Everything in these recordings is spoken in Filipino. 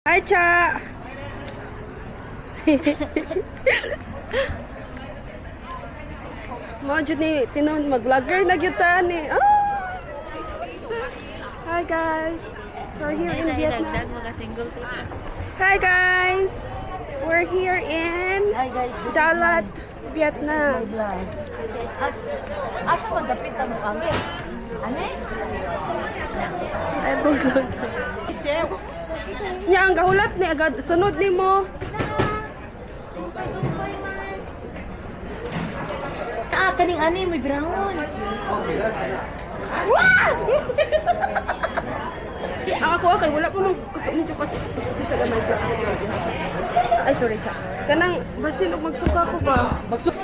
Hi, Cha! Mo jud ni tinon mag-vlogger na gyud ta ni. Ah! Hi guys. We're here in Vietnam. Hi guys. We're here in Dalat, Vietnam. As magapit ang mukha. Ano eh? Ay, buglog. Nya ang gahulat ni agad sunod nimo. Kaning ani may brown. Ang ako okay wala pa man medyo kasi sa gamay siya. Ay sorry Cha. Kanang basin og magsuka ko ba? Magsuka.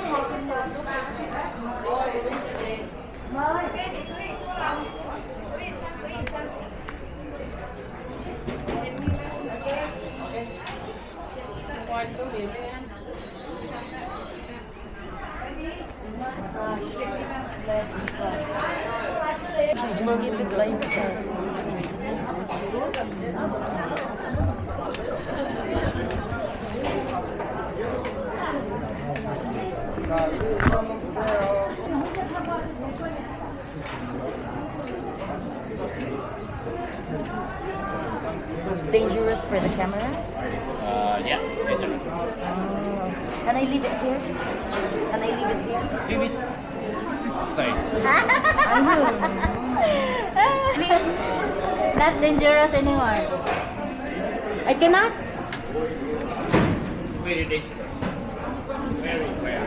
Just keep it like that. Dangerous for the camera? Yeah, dangerous. Can I leave it here? Can I leave it here? Leave it. Stay. Please. Not dangerous anymore. I cannot. Very dangerous. Very rare.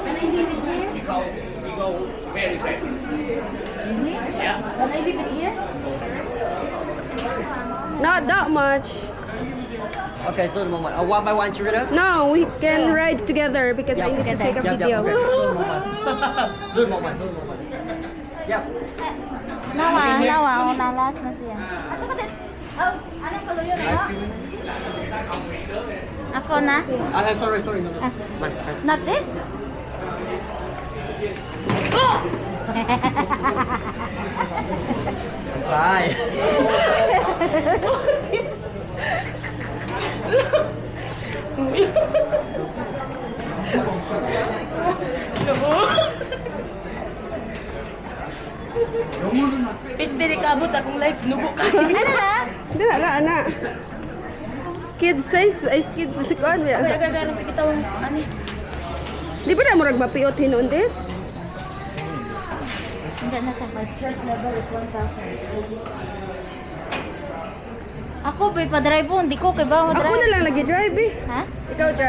Can I leave it here? We go very fast. Yeah. Can I leave it here? Not that much. Okay, so the moment. One by one, Shirita? No, we can ride together because I Yeah, need to take a video. okay. Do the moment. Yep. Nawa, nalas na siya. Anong kaluyo na? Ako na? Sorry. No. Not this? Bye. Piste ni kabot akong legs nubo ka. Dala ana. Kids size is kids sikuan ya. Gagana sa kitawang ani. Di ba na murag mapiot hinon din? Hindi na ta. My stress level is 1,000. Ako pa-drive po, hindi ko kay ba Ako na lang nag-drive eh. Ha?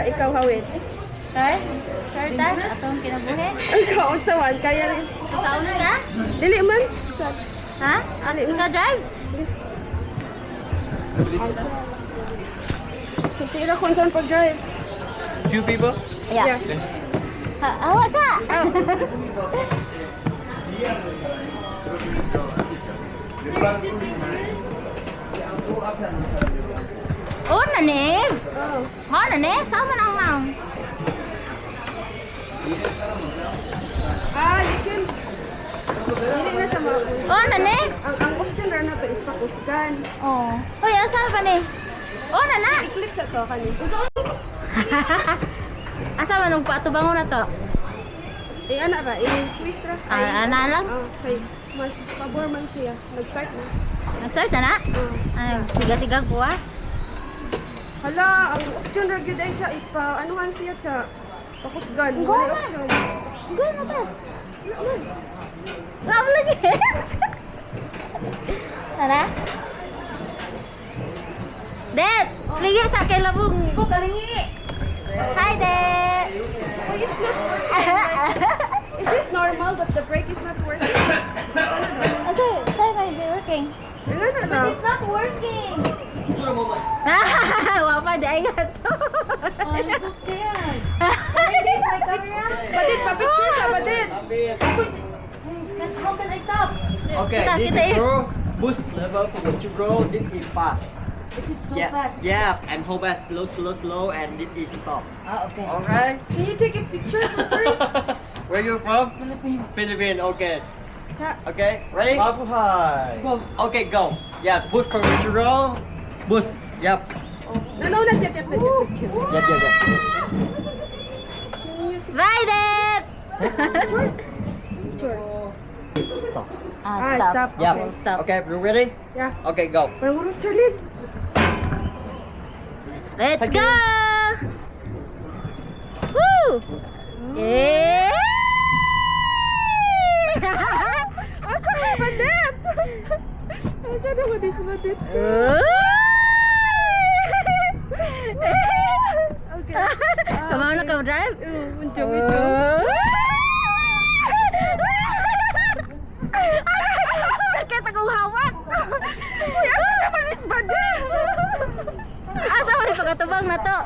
Ikaw hawid. Car? Car tas? Atong kinabuhi? Ikaw unsawan kaya rin. Kaon ka? Dili man. Ha? Ikaw drive? So tira kung saan pag-drive. 2 people? Yeah. Awa sa? Oh, nani? Oh. Ha, nani? Sama na ang You can. Dili na sa mga. Oh, nani? Ang option ra na to is pakusgan. Oh. Uy, asal ba ni? Oh, nana? I-click sa to kani. Asa man nung patubango na to? Ana ra, twist ra. Ana lang? Okay. Mas pabor man siya. Nag-start na. Nag-start na na? Ay, siga-siga ko ah. Hala, ang option ra gyud ay siya is pa anuhan siya siya. Pakusgan. Wala option. Go na ta. Love lagi. Tara. Dad, ligi sa kay labong ko kalingi. Hi, Dad. Wait, it's not working. Is it normal but the brake is not working? Okay, say my working. Ano na? It's not working. So the moment. Wapa di ay gato. I'm so scared. My camera. Badit, pa-picture siya, badit. How can I stop? Okay, Kita, this kita is grow. Boost level for what you grow. This is fast. This is so Yeah, fast. yeah, and hold back slow, and this is stop. Okay. Okay. Can you take a picture first? Where you from? Philippines. Philippines. Okay. Cha- Okay. Ready? Mabuhay! Okay, go. Yeah, boost from zero. Boost. Yep. No, not yet, not yet. Yep, yep, yep. Bye, Dad! Sure. Stop. Stop. Yep. Okay, stop. Okay, you ready? Yeah. Okay, go. Parang oras, Charlene. Let's go! Woo! Yeah! Asa ka, Bandit? Asa naman is Bandit? Okay. Kamao na ka drive? Uncho, uncho. Sakit akong hawak! Uy, asa naman is Bandit? Asa mo rin pagkatubang na to?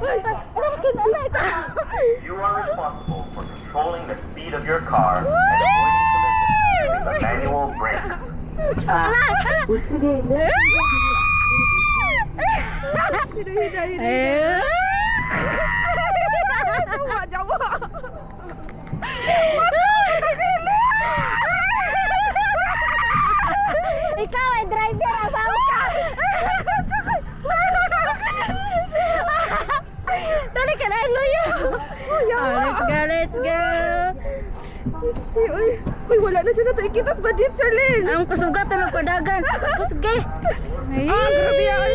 You are responsible for controlling the speed of your car and avoiding collisions with a manual brake. Jawa, Jawa. Ikaw ay driver, asawa ka! Dali ka na, luyo! Let's go, let's go! Uy, uy, wala na dyan na to. Ikitas Bandit, Charlene. Ang kusugat na nagpadagan. Kusge! Grabe yan.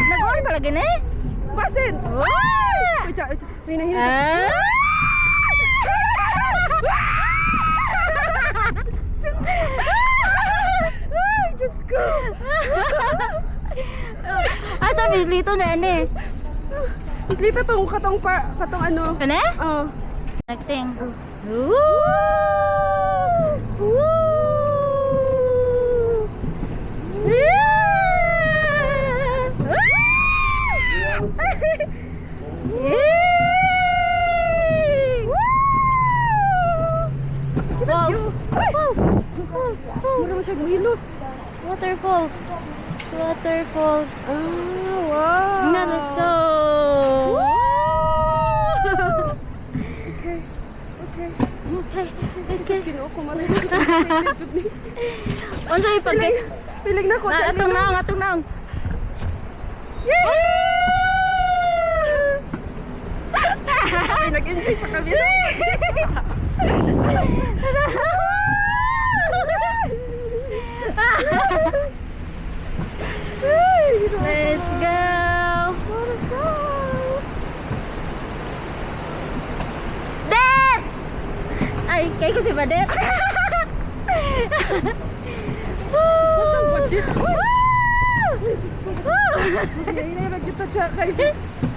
Nag-on pala gini? Basin. Ah! Uy, hina. Ah! Ay, Diyos ko. Asa bislito na ani? Islita tong katong ano. Kane? Oh. Acting. Mura mo siya gumilos. Waterfalls. Waterfalls. Wow. Nga, let's go. Okay. Okay. Okay. Kinuha ko malay. Unsa ipagkay? Piling na ko. Atong naong, atong naong. Nag-enjoy sa kabila. Let's go. Dad! Ay, kay ko si Badet. Masang Bandit. Ay, nagkita siya kay.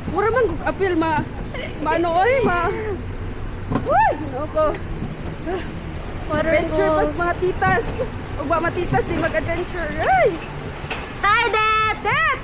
Mura man kung apil maano oy, Uy, ginoo ko. Adventure pas mga titas. Ug ba matitas di mag-adventure. Ay! Hi, Dad! Dad!